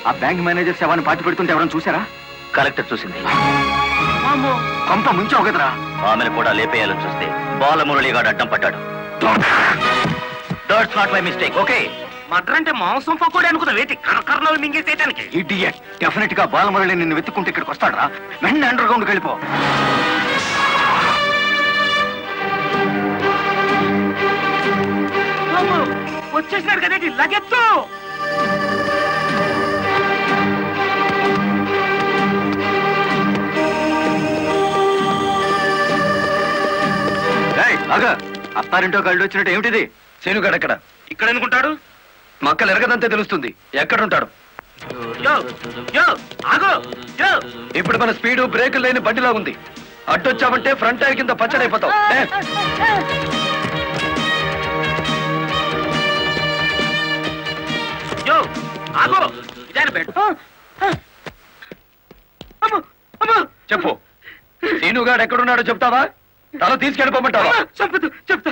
ఆ bank manager శవాన్ని పాతి పెడుతుంటే ఎవరైనా చూసారా? కలెక్టర్ చూసింది. కొంప ముంచావు కదరా. ఆమెను కూడా లేపేయాలని చూస్తే బాలమురళిగాడు అడ్డం పడ్డాడు. That's not my mistake. Okay, murder అంటే మాంసం పకోడీ అనుకున్న వేటి కరకరలో మింగేసేయడానికి. ఇడియట్. డెఫినెట్ గా బాలమురళి నిన్ను వెతుక్కుంటే ఇక్కడికి వస్తాడరా. వెంటనే అండర్ గ్రౌండ్కి వెళ్ళిపో. వచ్చేసినాడు కదేంటి, లగెత్తు. అత్తారింటో కళ్ళు వచ్చినట్టు ఏమిటిది? శేనుగాడు ఎక్కడ? ఇక్కడ అనుకుంటాడు. మక్కలు ఎరగదంతే తెలుస్తుంది. ఎక్కడుంటాడు? ఇప్పుడు మన స్పీడు బ్రేకులు లేని బండిలా ఉంది. అడ్డొచ్చామంటే ఫ్రంట్ టైర్ కింద పచ్చడైపోతావు. చెప్పు, శీనుగాడు ఎక్కడున్నాడో చెప్తావా? తల తీసుకెళ్ళిపోమంటావా? చెప్తా.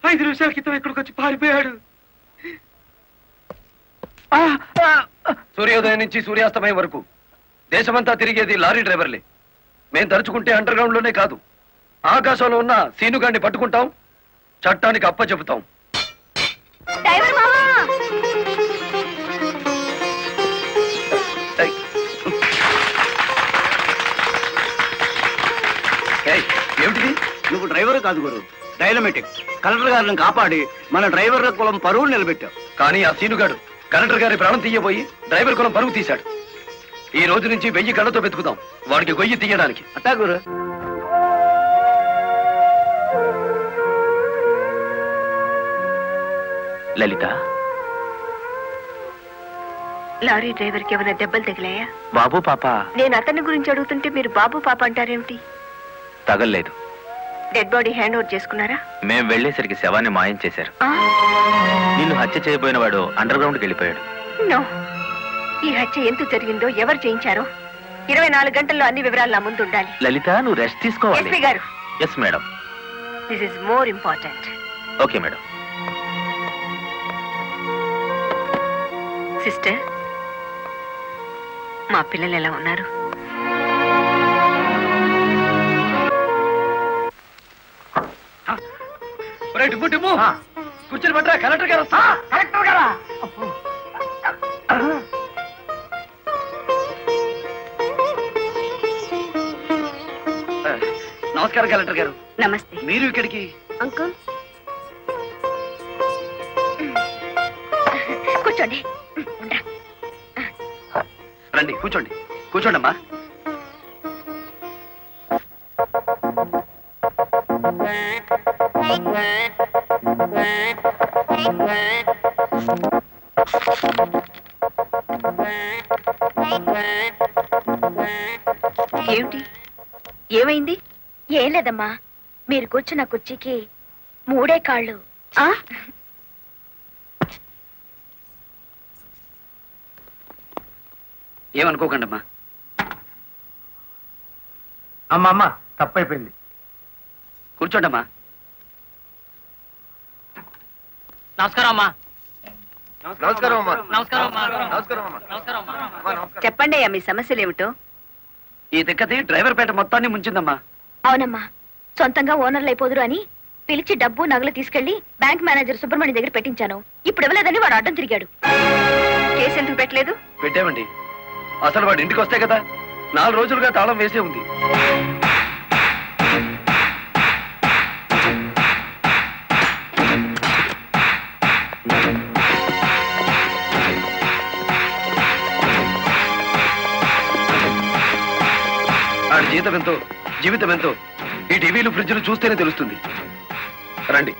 5 నిమిషాల క్రితం ఇక్కడికి వచ్చి పారిపోయాడు. సూర్యోదయం నుంచి సూర్యాస్తమయం వరకు దేశమంతా తిరిగేది లారీ డ్రైవర్లే. మేం తలుచుకుంటే అండర్ గ్రౌండ్ లోనే కాదు, ఆకాశంలో ఉన్న సీనుగాడిని పట్టుకుంటాం, చట్టానికి అప్ప చెబుతాం. ఏమిటిది? నువ్వు డ్రైవర్ కాదు గురు, డైనమెటిక్. కలెక్టర్ గారిని కాపాడి మన డ్రైవర్ల కులం పరువు నిలబెట్టావు. కానీ ఆ సీనుగాడు కలెక్టర్ గారి ప్రాణం తీయబోయి డ్రైవర్ కులం పరువు తీశాడు. ఈ రోజు నుంచి 1000 కళ్ళతో వెతుకుదాం వాడికి గొయ్యి తీయడానికి. అట్టా గురు. లలిత, లారీ డ్రైవర్ కి ఏమైనా దెబ్బలు తగిలాయా? బాబు పాప. నేను అతని గురించి అడుగుతుంటే మీరు బాబు పాప అంటారేమిటి? తగల్లేదు. డెడ్ బాడీ హ్యాండ్ ఓవర్ చేసుకున్నారా? మేం వెళ్లేసరికి శవాన్ని మాయం చేశారు. నిన్ను హత్య చేయబోయిన వాడు అండర్ గ్రౌండ్కి వెళ్ళిపోయాడు. నో, ఈ హత్య ఎందుకు జరిగిందో, ఎవరు చేయించారో 24 గంటల్లో అన్ని వివరాలు నా ముందు ఉండాలి. లలిత, నువ్వు రెస్ట్ తీసుకోవాలి. ఎస్పీ గారు. Yes madam. This is more important. Okay madam. Sister, మా పిల్లలు ఎలా ఉన్నారు? కూర్చొని పట్టరా, కలెక్టర్ గారు వస్తా. కలెక్టర్ గారా? నమస్కారం కలెక్టర్ గారు. నమస్తే. మీరు ఇక్కడికి? అంకుల్ కూర్చోండి. రండి, కూర్చోండి. కూర్చోండమ్మా. ఏమిటి, ఏమైంది? ఏం లేదమ్మా, మీరు కూర్చున్న కుర్చీకి 3 కాళ్ళు. ఏమనుకోకండమ్మా. అమ్మ తప్పైపోయింది. కూర్చోండమ్మా. నమస్కారం అమ్మా. నమస్కారం అమ్మా. నమస్కారం అమ్మా. నమస్కారం అమ్మా. నమస్కారం అమ్మా. చెప్పండి అయ్యా, మీ సమస్యలు ఏమిటో. ఈ తిక్కతి డ్రైవర్ పేట మొత్తాన్ని ముంచిందమ్మా. అవునమ్మా, సొంతంగా ఓనర్లు అయిపోదురు అని పిలిచి డబ్బు నగలు తీసుకెళ్లి బ్యాంక్ మేనేజర్ సుబ్రహ్మణ్యం దగ్గర పెట్టించాను. ఇప్పుడు ఇవ్వలేదని వాడు అడ్డం తిరిగాడు. కేసు ఎందుకు పెట్టలేదు? పెట్టామండి. అసలు వాడు ఇంటికి వస్తే కదా 4 రోజులుగా తాళం వేసే ఉంది. ఆడి జీతం ఎంతో, జీవితం ఎంతో ఈ టీవీలు, ఫ్రిడ్జ్లు చూస్తేనే తెలుస్తుంది. రండి.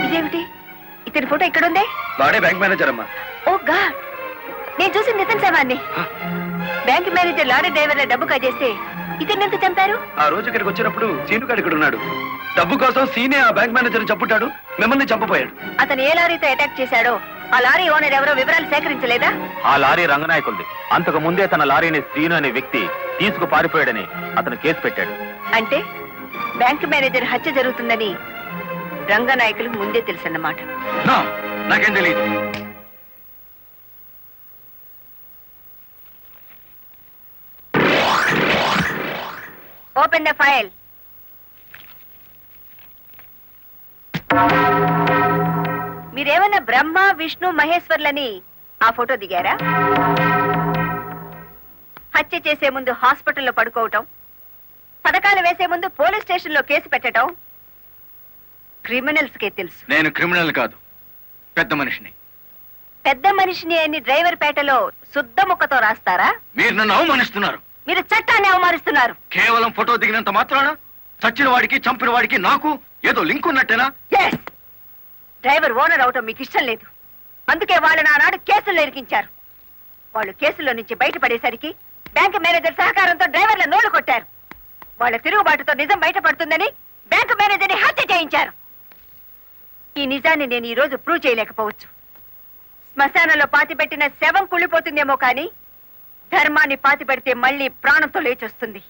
ఇదేమిటి, ఇతని ఫోటో ఇక్కడ ఉంది? వాడే బ్యాంక్ మేనేజర్ అమ్మా. ఓ గాడ్, నేను చూసి నితిన్ శవాన్ని. బ్యాంక్ మేనేజర్ లారీ డ్రైవర్ల డబ్బు కాజేస్తే ఇతన్ని ఎంత చంపారు? ఆ రోజు ఇక్కడికి వచ్చినప్పుడు సీనుగాడు ఇక్కడ ఉన్నాడు. డబ్బు కోసం సీనే ఆ బ్యాంక్ మేనేజర్ చంపుతాడు, మిమ్మల్ని చంపపోయాడు. అతను ఏ లారీతో అటాక్ చేశాడో ఆ లారీ ఓనర్ ఎవరో వివరాలు సేకరించలేదా? ఆ లారీ రంగనాయకులది. అంతకు ముందే తన లారీని శ్రీను అనే వ్యక్తి తీసుకు పారిపోయాడని అతను కేసు పెట్టాడు. అంటే బ్యాంక్ మేనేజర్ హత్య జరుగుతుందని రంగనాయకులకు ముందే తెలుసన్నమాట. నాకేం తెలియదు. Open the file. మీరేమన్నా బ్రహ్మ విష్ణు మహేశ్వర్లని ఆ ఫోటో దిగారా? హత్య చేసే ముందు హాస్పిటల్లో పడుకోవటం, పథకాలు వేసే ముందు పోలీస్ స్టేషన్లో కేసు పెట్టడం క్రిమినల్స్ కే తెలుసు. నేను క్రిమినల్ కాదు, పెద్ద మనిషిని. పెద్ద మనిషిని అని డ్రైవర్ పేటలో శుద్ధ ముక్కతో రాస్తారా? మీరు నన్ను అవమానిస్తున్నారు. మీరు చట్టాన్ని అవమానిస్తున్నారు. కేవలం ఫోటో దిగినంత మాత్రాన చచ్చిన వాడికి చంపిన వాడికి నాకు ఏదో లింక్ ఉన్నట్టేనా? ఎస్, డ్రైవర్ ఓనర్ అవటం మీకు ఇష్టం లేదు. అందుకే వాళ్ళు నానాడు కేసుల్లో ఇరికించారు. వాళ్ళు కేసుల్లో నుంచి బయటపడేసరికి బ్యాంక్ మేనేజర్ సహకారంతో డ్రైవర్ల నోళ్లు కొట్టారు. వాళ్ళ తిరుగుబాటుతో నిజం బయటపడుతుందని బ్యాంక్ మేనేజర్ని హత్య చేయించారు. ఈ నిజాన్ని నేను ఈ రోజు ప్రూవ్ చేయలేకపోవచ్చు. శ్మశానంలో పాతిపెట్టిన శవం కుళ్ళిపోతుందేమో కానీ ధర్మాన్ని పాతిపెడితే మళ్ళీ ప్రాణంతో లేచొస్తుంది.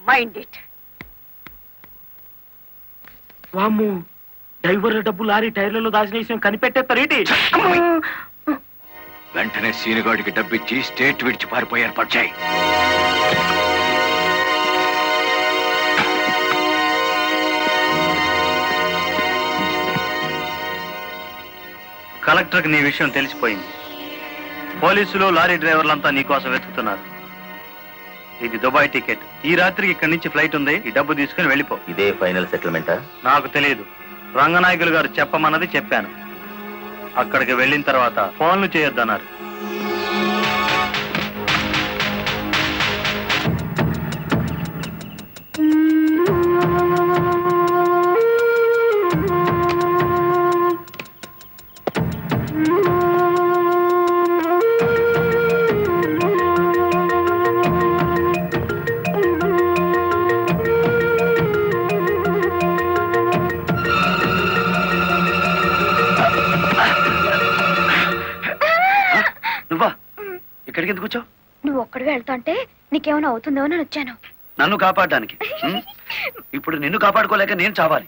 Mind it. వామ్ము, డ్రైవర్ల డబ్బు లారీ టైర్లలో దాచిన విషయం కనిపెట్టేస్తారేంటి? వెంటనే సీనుగాడికి డబ్బిచ్చి స్టేట్ విడిచి పారిపోయి ఏర్పాటు చేయి. కలెక్టర్కి నీ విషయం తెలిసిపోయింది. పోలీసులు లారీ డ్రైవర్లంతా నీ కోసం వెతుకుతున్నారు. ఇది దుబాయ్ టికెట్. ఈ రాత్రికి ఇక్కడి నుంచి ఫ్లైట్ ఉంది. ఈ డబ్బు తీసుకుని వెళ్ళిపో. ఇదే ఫైనల్ సెటిల్మెంటా? నాకు తెలియదు. రంగనాయకులు గారు చెప్పమన్నది చెప్పాను. అక్కడికి వెళ్ళిన తర్వాత ఫోన్లు చేయొద్దన్నారు. నువ్వా ఇక్కడికి ఎందుకు వచ్చావు? నువ్వు ఒక్కడిగా వెళ్తాంటే నీకేమైనా అవుతుందో అని వచ్చాను. నన్ను కాపాడడానికి. ఇప్పుడు నిన్ను కాపాడుకోలేక నేను చావాలి.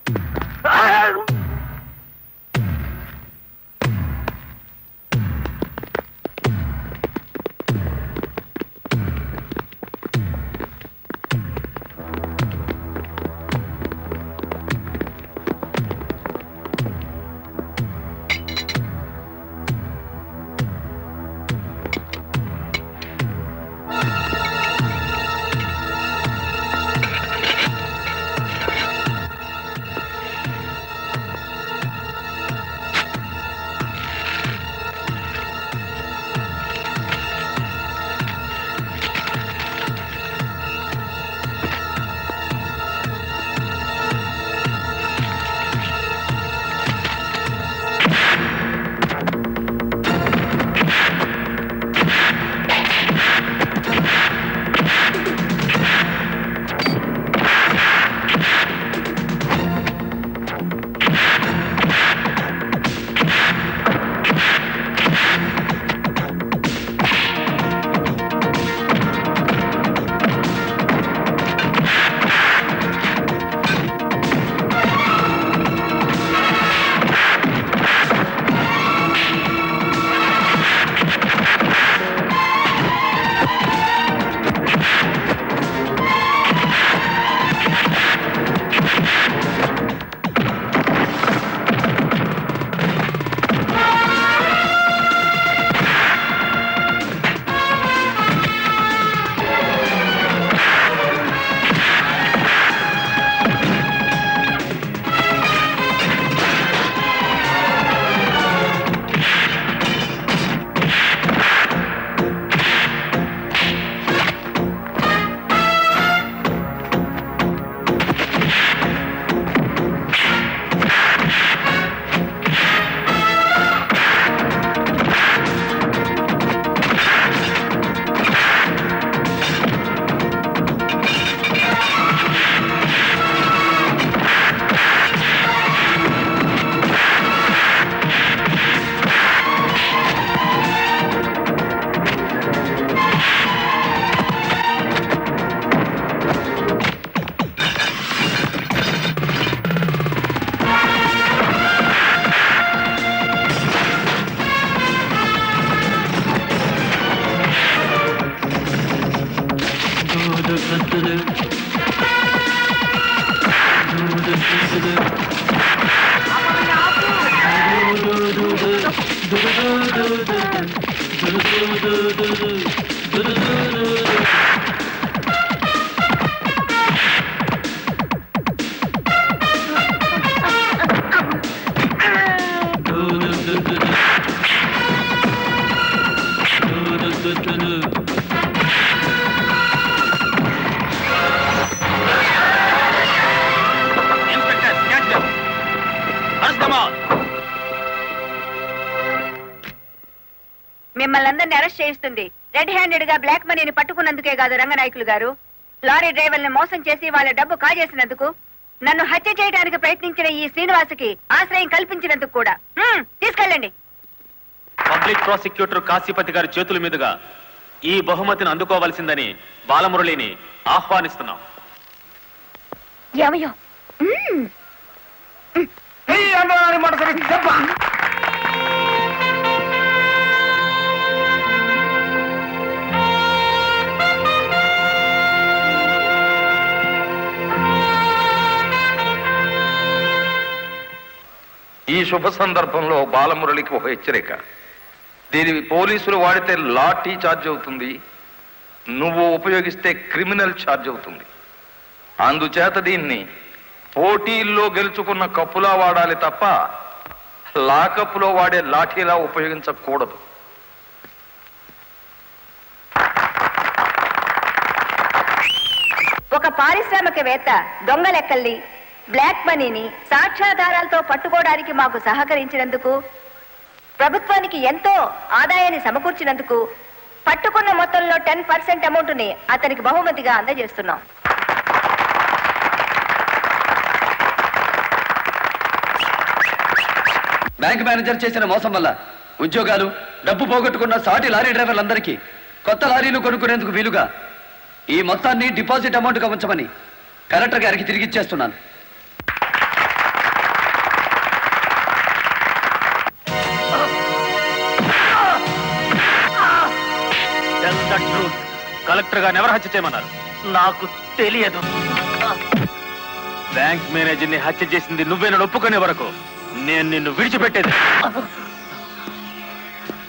మిమ్మల్ని అందరినీ అరెస్ట్ చేయిస్తుంది రెడ్ హ్యాండెడ్ గా బ్లాక్ మనీని పట్టుకున్నందుకే కాదు రంగనాయకులు గారు, లారీ డ్రైవర్ని మోసం చేసి వాళ్ళ డబ్బు కాజేసినందుకు, నన్ను హత్య చేయడానికి ప్రయత్నించిన ఈ శ్రీనివాసుకి ఆశ్రయం కల్పించినందుకు కూడా. తీసుకెళ్ళండి. పబ్లిక్ ప్రాసిక్యూటర్ కాశీపతి గారి చేతుల మీదుగా ఈ బహుమతిని అందుకోవాల్సిందని బాలమురళిని ఆహ్వానిస్తున్నాం. ఏమయ్యో? ఈ శుభ సందర్భంలో బాలమురళికి ఒక హెచ్చరిక. దీని పోలీసులు వాడితే లాఠీ ఛార్జ్ అవుతుంది, నువ్వు ఉపయోగిస్తే క్రిమినల్ ఛార్జ్ అవుతుంది. అందుచేత దీన్ని పోటీల్లో గెలుచుకున్న కప్పులా వాడాలి తప్ప లాకప్పులో వాడే లాఠీలా ఉపయోగించకూడదు. ఒక పారిశ్రామికవేత్త దొంగ లెక్కల్ని, బ్లాక్ మనీని సాక్ష్యాధారాలతో పట్టుకోవడానికి మాకు సహకరించినందుకు, ప్రభుత్వానికి ఎంతో ఆదాయాన్ని సమకూర్చినందుకు పట్టుకున్న మొత్తంలో 10% అమౌంట్ ని అతనికి బహుమతిగా అందజేస్తున్నాం. బ్యాంక్ మేనేజర్ చేసిన మోసం వల్ల ఉద్యోగాలు, డబ్బు పోగొట్టుకున్న సాటి లారీ డ్రైవర్లందరికీ కొత్త లారీలు కొనుక్కునేందుకు వీలుగా ఈ మొత్తాన్ని డిపాజిట్ అమౌంట్ గా ఉంచమని కలెక్టర్ గారికి తిరిగిచ్చేస్తున్నాను. కలెక్టర్ గారిని ఎవరు హత్య చేయమన్నారు? నాకు తెలియదు. బ్యాంక్ మేనేజర్ ని హత్య చేసింది నువ్వేనని ఒప్పుకునే వరకు నేను నిన్ను విడిచిపెట్టేది.